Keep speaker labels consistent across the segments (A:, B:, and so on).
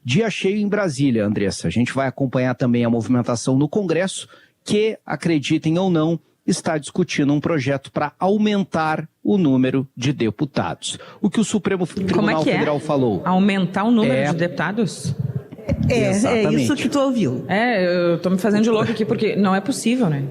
A: Dia cheio em Brasília, Andressa. A gente vai acompanhar também a movimentação no Congresso, que, acreditem ou não, está discutindo um projeto para aumentar o número de deputados. O que o Supremo Tribunal Federal falou?
B: Aumentar o número de deputados?
C: É isso que tu ouviu.
B: Eu estou me fazendo de louco aqui, porque não é possível, né?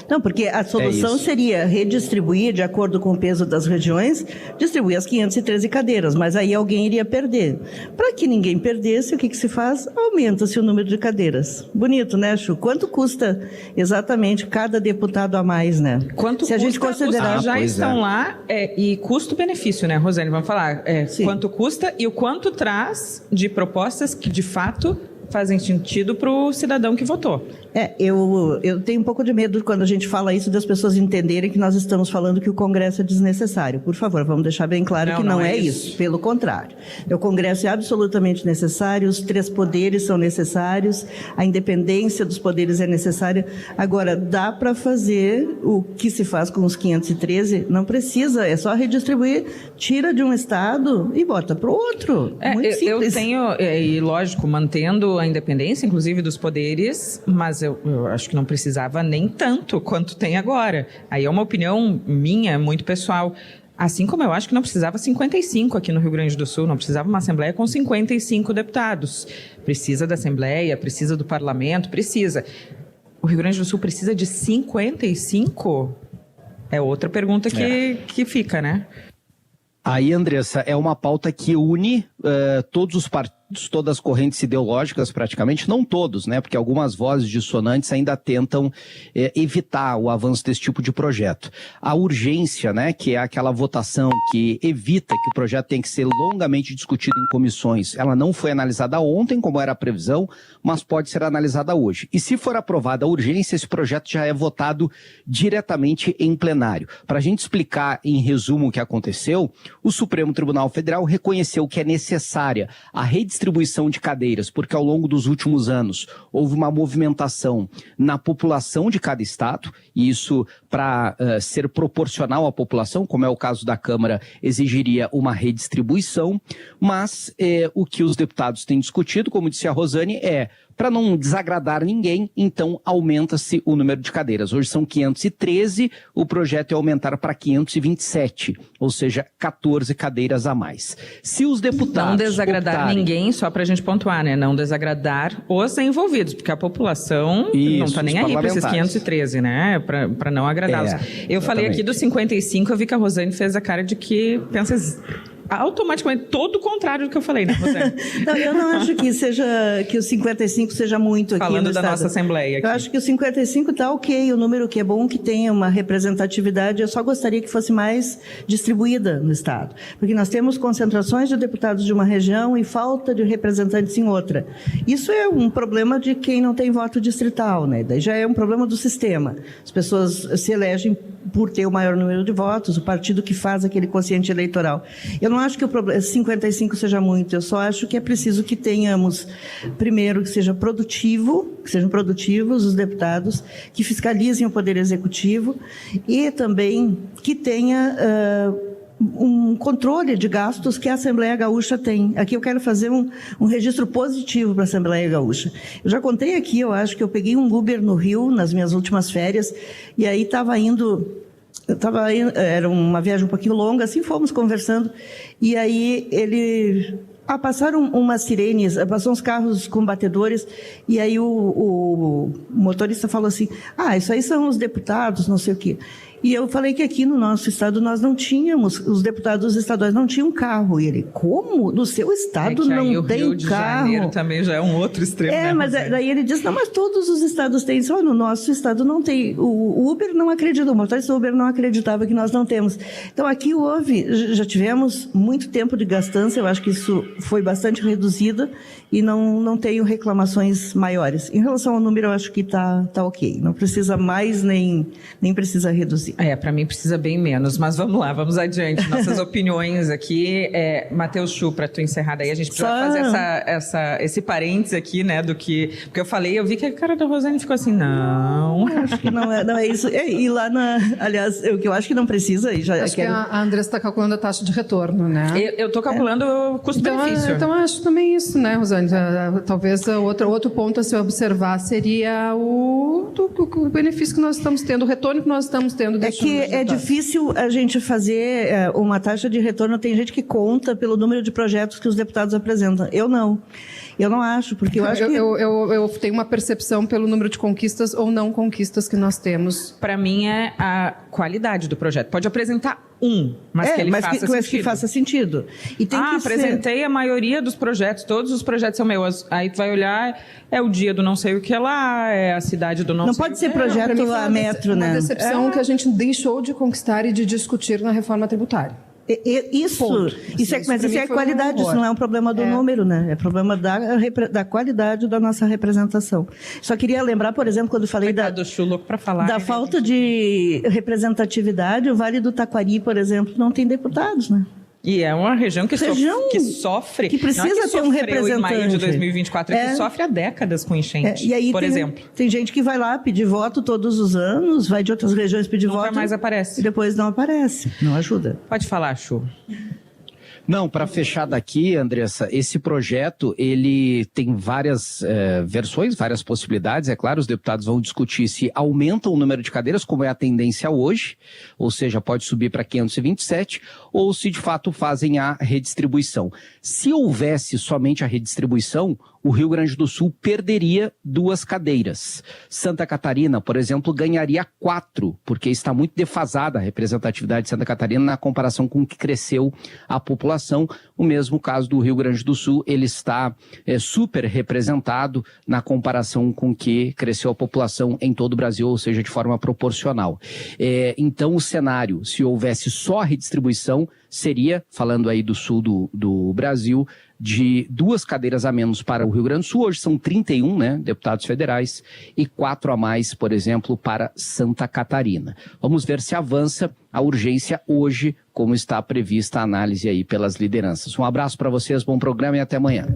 C: Não, porque a solução seria redistribuir, de acordo com o peso das regiões, distribuir as 513 cadeiras, mas aí alguém iria perder. Para que ninguém perdesse, o que se faz? Aumenta-se o número de cadeiras. Bonito, né, Chu? Quanto custa exatamente cada deputado a mais, né?
B: Quanto
C: Se a gente considerar...
B: já estão lá, e custo-benefício, né, Rosane? Vamos falar. Quanto custa e o quanto traz de propostas que, de fato, fazem sentido para o cidadão que votou.
C: Eu tenho um pouco de medo quando a gente fala isso das pessoas entenderem que nós estamos falando que o Congresso é desnecessário. Por favor, vamos deixar bem claro que não é isso. Pelo contrário. O Congresso é absolutamente necessário, os 3 poderes são necessários, a independência dos poderes é necessária. Agora, dá para fazer o que se faz com os 513? Não precisa, é só redistribuir, tira de um estado e bota para o outro. Muito simples.
B: Eu tenho, e lógico, mantendo a independência, inclusive, dos poderes, mas eu acho que não precisava nem tanto quanto tem agora. Aí é uma opinião minha, muito pessoal. Assim como eu acho que não precisava 55 aqui no Rio Grande do Sul, não precisava uma Assembleia com 55 deputados. Precisa da Assembleia, precisa do Parlamento, precisa. O Rio Grande do Sul precisa de 55? É outra pergunta que fica, né?
A: Aí, Andressa, é uma pauta que une todos os partidos, todas as correntes ideológicas praticamente, não todos, né? Porque algumas vozes dissonantes ainda tentam evitar o avanço desse tipo de projeto. A urgência, né? Que é aquela votação que evita que o projeto tenha que ser longamente discutido em comissões. Ela não foi analisada ontem, como era a previsão, mas pode ser analisada hoje. E se for aprovada a urgência, esse projeto já é votado diretamente em plenário. Para a gente explicar em resumo o que aconteceu, o Supremo Tribunal Federal reconheceu que é necessária a redistribuição de cadeiras, porque ao longo dos últimos anos houve uma movimentação na população de cada estado, e isso, para ser proporcional à população, como é o caso da Câmara, exigiria uma redistribuição, mas o que os deputados têm discutido, como disse a Rosane, para não desagradar ninguém, então aumenta-se o número de cadeiras. Hoje são 513, o projeto é aumentar para 527, ou seja, 14 cadeiras a mais. Se os deputados...
B: Não desagradar ninguém, só para a gente pontuar, né? Não desagradar os envolvidos, porque a população não está nem aí para esses 513, né? Para não agradá-los. Eu falei aqui dos 55, eu vi que a Rosane fez a cara de que pensa automaticamente todo o contrário do que eu falei, né, Rosane?
C: Não, eu não acho que os 55 seja muito aqui
B: falando
C: no
B: da
C: estado.
B: Nossa Assembleia aqui.
C: Eu acho que o 55 está ok, o número que é bom, que tenha uma representatividade. Eu só gostaria que fosse mais distribuída no estado, porque nós temos concentrações de deputados de uma região e falta de representantes em outra. Isso é um problema de quem não tem voto distrital, né? Daí já é um problema do sistema. As pessoas se elegem por ter o maior número de votos, o partido que faz aquele quociente eleitoral. Eu não acho que o 55 seja muito, eu só acho que é preciso que tenhamos, primeiro, que sejam produtivos os deputados, que fiscalizem o Poder Executivo e também que tenha um controle de gastos que a Assembleia Gaúcha tem. Aqui eu quero fazer um registro positivo para a Assembleia Gaúcha. Eu já contei aqui, eu acho que eu peguei um Uber no Rio, nas minhas últimas férias, e aí era uma viagem um pouquinho longa, assim fomos conversando, e aí passaram umas sirenes, passaram uns carros com batedores, e aí o motorista falou assim, isso aí são os deputados, não sei o quê. E eu falei que aqui no nosso estado nós não tínhamos, os deputados estaduais não tinham carro. E ele, como? No seu estado não tem carro? O Rio de Janeiro
B: também já é um outro extremo, né?
C: Mas daí ele disse, não, mas todos os estados têm. Só no nosso estado não tem. O Uber não acredita, o motorista Uber não acreditava que nós não temos. Então aqui já tivemos muito tempo de gastança, eu acho que isso foi bastante reduzido e não tenho reclamações maiores. Em relação ao número, eu acho que está ok. Não precisa mais nem precisa reduzir.
B: Para mim precisa bem menos, mas vamos lá, vamos adiante. Nossas opiniões aqui. Matheus Chu, para tu encerrar daí, a gente precisa fazer esse parênteses aqui, né, do que... Porque eu vi que a cara da Rosane ficou assim, não...
C: Acho que não é isso. E lá aliás, o que eu acho que não precisa...
D: Acho que a Andressa está calculando a taxa de retorno, né?
B: Eu estou calculando o custo-benefício.
D: Então, acho também isso, né, Rosane? Talvez outro ponto a se observar seria o benefício que nós estamos tendo, o retorno que nós estamos tendo.
C: É difícil a gente fazer uma taxa de retorno. Tem gente que conta pelo número de projetos que os deputados apresentam. Eu não acho, porque eu acho que...
D: Eu tenho uma percepção pelo número de conquistas ou não conquistas que nós temos.
B: Para mim é a qualidade do projeto. Pode apresentar mas que ele faça sentido.
C: Que faça sentido. E tem que
B: apresentei a maioria dos projetos, todos os projetos são meus. Aí tu vai olhar, é o dia do não sei o que lá, é a cidade do não sei o que.
C: Não pode ser projeto a metro, né?
D: Uma decepção que a gente deixou de conquistar e de discutir na reforma tributária.
C: Mas isso é qualidade, isso não é um problema do número, né? É problema da qualidade da nossa representação. Só queria lembrar, por exemplo, quando falei da falta de representatividade, o Vale do Taquari, por exemplo, não tem deputados, né?
B: E é uma região que sofre...
C: Que precisa ter um representante.
B: Em maio de 2024, que sofre há décadas com enchente,
C: e aí
B: exemplo.
C: Tem gente que vai lá pedir voto todos os anos, vai de outras regiões pedir voto...
B: Nunca mais aparece.
C: E depois não aparece. Não ajuda.
B: Pode falar, Chu.
A: Não, para fechar daqui, Andressa, esse projeto, ele tem várias versões, várias possibilidades. É claro, os deputados vão discutir se aumentam o número de cadeiras, como é a tendência hoje, ou seja, pode subir para 527, ou se de fato fazem a redistribuição. Se houvesse somente a redistribuição, o Rio Grande do Sul perderia 2 cadeiras. Santa Catarina, por exemplo, ganharia 4, porque está muito defasada a representatividade de Santa Catarina na comparação com o que cresceu a população. O mesmo caso do Rio Grande do Sul, ele está super representado na comparação com o que cresceu a população em todo o Brasil, ou seja, de forma proporcional. Então, o cenário, se houvesse só a redistribuição, seria, falando aí do sul do Brasil, de 2 cadeiras a menos para o Rio Grande do Sul. Hoje são 31, né, deputados federais, e 4 a mais, por exemplo, para Santa Catarina. Vamos ver se avança a urgência hoje, como está prevista a análise aí pelas lideranças. Um abraço para vocês, bom programa e até amanhã.